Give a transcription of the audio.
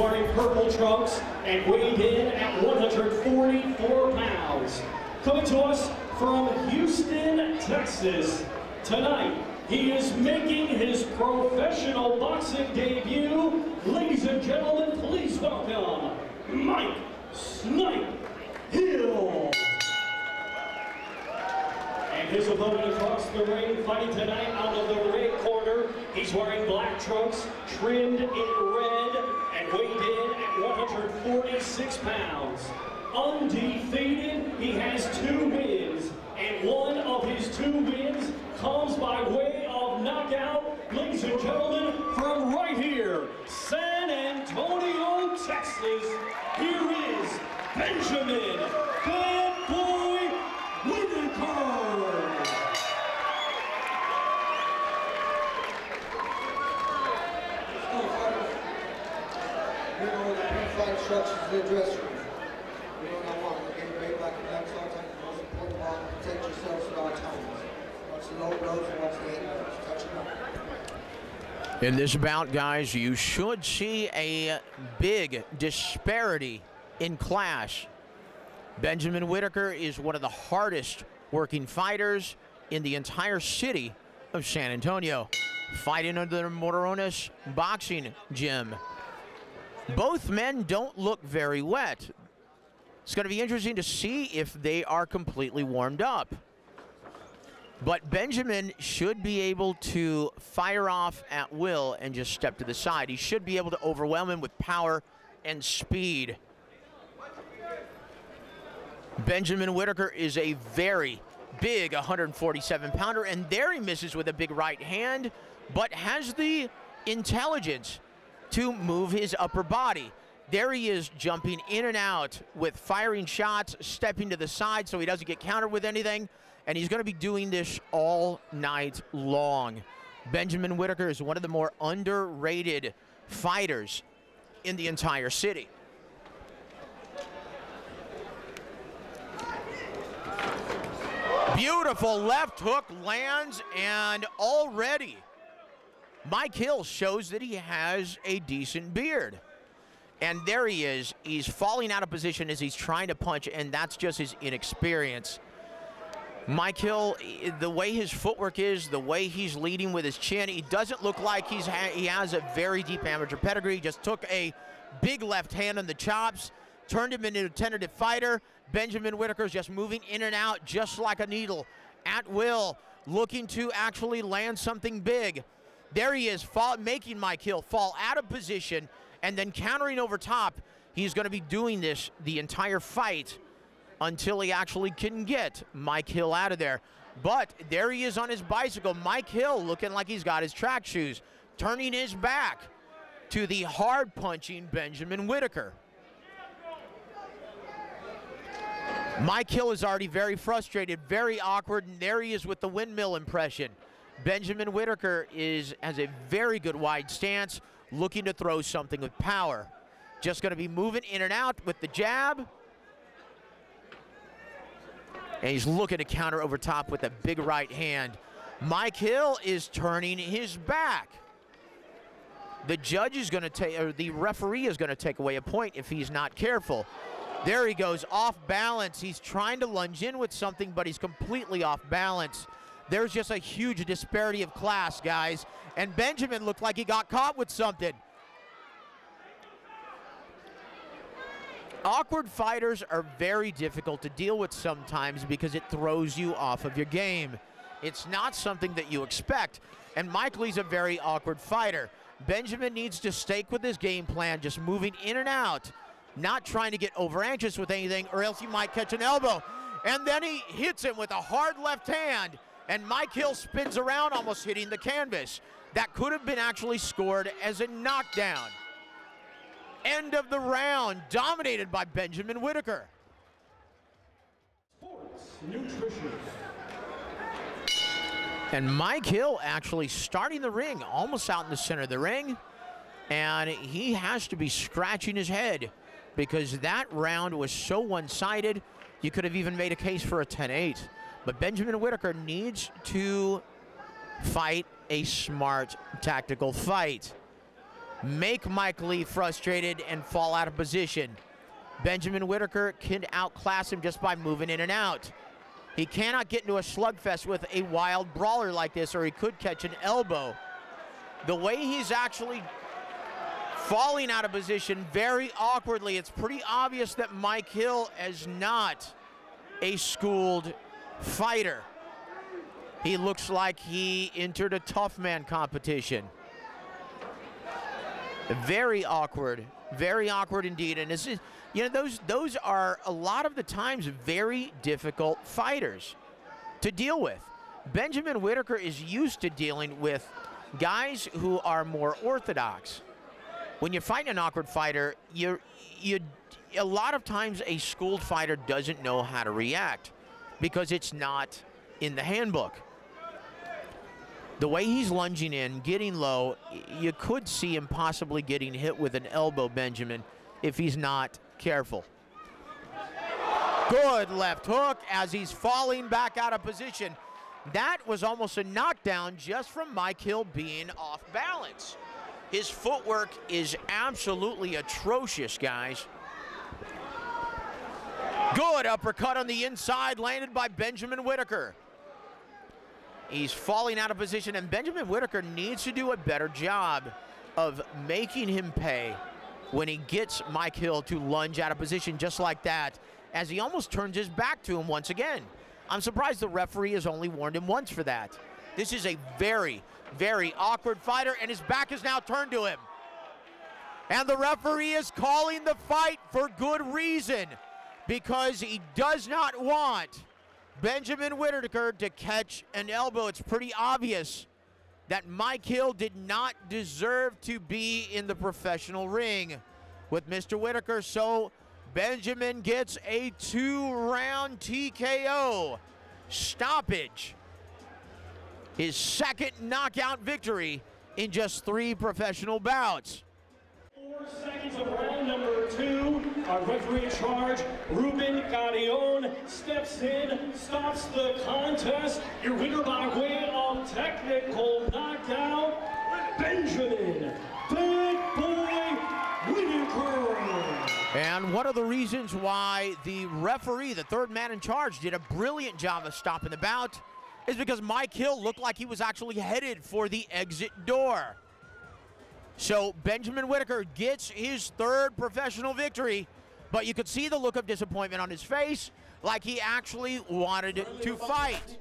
wearing purple trunks and weighed in at 144 pounds. Coming to us from Houston, Texas, tonight he is making his professional boxing debut. Ladies and gentlemen, please welcome Mike "Snipe" Hill. And his opponent across the ring, fighting tonight out of the red corner. He's wearing black trunks, trimmed in red, and weighed in at 146 pounds. Undefeated, he has 2 wins, and one of his 2 wins comes by way of knockout. Ladies and gentlemen, from right here, San Antonio, Texas, here is Benjamin "Bad Boy" Whitker. You know, the pre-fight instructions in the dressing room. You know what I want. Look at great like a next all time. The most important part, protect yourselves at all times. Watch the low blows and watch the head blows. Touch them up. In this bout, guys, you should see a big disparity in class. Benjamin Whitker is one of the hardest working fighters in the entire city of San Antonio, fighting under the Morones boxing gym. Both men don't look very wet. It's going to be interesting to see if they are completely warmed up. But Benjamin should be able to fire off at will and just step to the side. He should be able to overwhelm him with power and speed. Benjamin Whitker is a very big 147-pounder, and there he misses with a big right hand, but has the intelligence to move his upper body. There he is, jumping in and out with firing shots, stepping to the side so he doesn't get countered with anything, and he's going to be doing this all night long. Benjamin Whitker is one of the more underrated fighters in the entire city. Beautiful left hook lands, and already Mike Hill shows that he has a decent beard. And there he is. He's falling out of position as he's trying to punch, and that's just his inexperience. Mike Hill, the way his footwork is, the way he's leading with his chin, he doesn't look like he has a very deep amateur pedigree. He just took a big left hand on the chops, turned him into a tentative fighter. Benjamin Whitker is just moving in and out just like a needle at will, looking to actually land something big. There he is, making Mike Hill fall out of position and then countering over top. He's going to be doing this the entire fight until he actually can get Mike Hill out of there. But there he is on his bicycle. Mike Hill looking like he's got his track shoes, turning his back to the hard-punching Benjamin Whitker. Mike Hill is already very frustrated, very awkward, and there he is with the windmill impression. Benjamin Whitker has a very good wide stance, looking to throw something with power. Just going to be moving in and out with the jab. And he's looking to counter over top with a big right hand. Mike Hill is turning his back. The judge is going to take, or the referee is going to take away a point if he's not careful. There he goes, off balance. He's trying to lunge in with something, but he's completely off balance. There's just a huge disparity of class, guys. And Benjamin looked like he got caught with something. Awkward fighters are very difficult to deal with sometimes because it throws you off of your game. It's not something that you expect. And Mike Lee's a very awkward fighter. Benjamin needs to stake with his game plan, just moving in and out, not trying to get over anxious with anything, or else he might catch an elbow. And then he hits him with a hard left hand, and Mike Hill spins around, almost hitting the canvas. That could have been actually scored as a knockdown. End of the round, dominated by Benjamin Whitker. Sports Nutrition. And Mike Hill actually starting the ring, almost out in the center of the ring. And he has to be scratching his head because that round was so one-sided, you could have even made a case for a 10-8. But Benjamin Whitker needs to fight a smart, tactical fight. make Mike Lee frustrated and fall out of position. Benjamin Whitker can outclass him just by moving in and out. He cannot get into a slugfest with a wild brawler like this, or he could catch an elbow. The way he's actually falling out of position very awkwardly, it's pretty obvious that Mike Hill is not a schooled fighter. He looks like he entered a tough man competition. Very awkward indeed. And this is, you know, those are a lot of the times very difficult fighters to deal with. Benjamin Whitker is used to dealing with guys who are more orthodox. When you fight an awkward fighter, a lot of times a schooled fighter doesn't know how to react because it's not in the handbook. The way he's lunging in, getting low, you could see him possibly getting hit with an elbow, Benjamin, if he's not careful. Good left hook as he's falling back out of position. That was almost a knockdown just from Mike Hill being off balance. His footwork is absolutely atrocious, guys. Good uppercut on the inside, landed by Benjamin Whitker. He's falling out of position, and Benjamin Whitker needs to do a better job of making him pay when he gets Mike Hill to lunge out of position just like that, as he almost turns his back to him once again. I'm surprised the referee has only warned him once for that. This is a very, very awkward fighter, and his back is now turned to him. And the referee is calling the fight for good reason, because he does not want Benjamin Whitker to catch an elbow. It's pretty obvious that Mike Hill did not deserve to be in the professional ring with Mr. Whitker, so Benjamin gets a 2-round TKO stoppage. His second knockout victory in just 3 professional bouts. 4 seconds of round number 2. Our referee in charge, Ruben Gadion, steps in, stops the contest. Your winner by way of technical knockout, Benjamin Big Boy Whitker. And one of the reasons why the referee, the third man in charge, did a brilliant job of stopping the bout is because Mike Hill looked like he was actually headed for the exit door. So Benjamin Whitker gets his 3rd professional victory, but you could see the look of disappointment on his face, like he actually wanted to fight.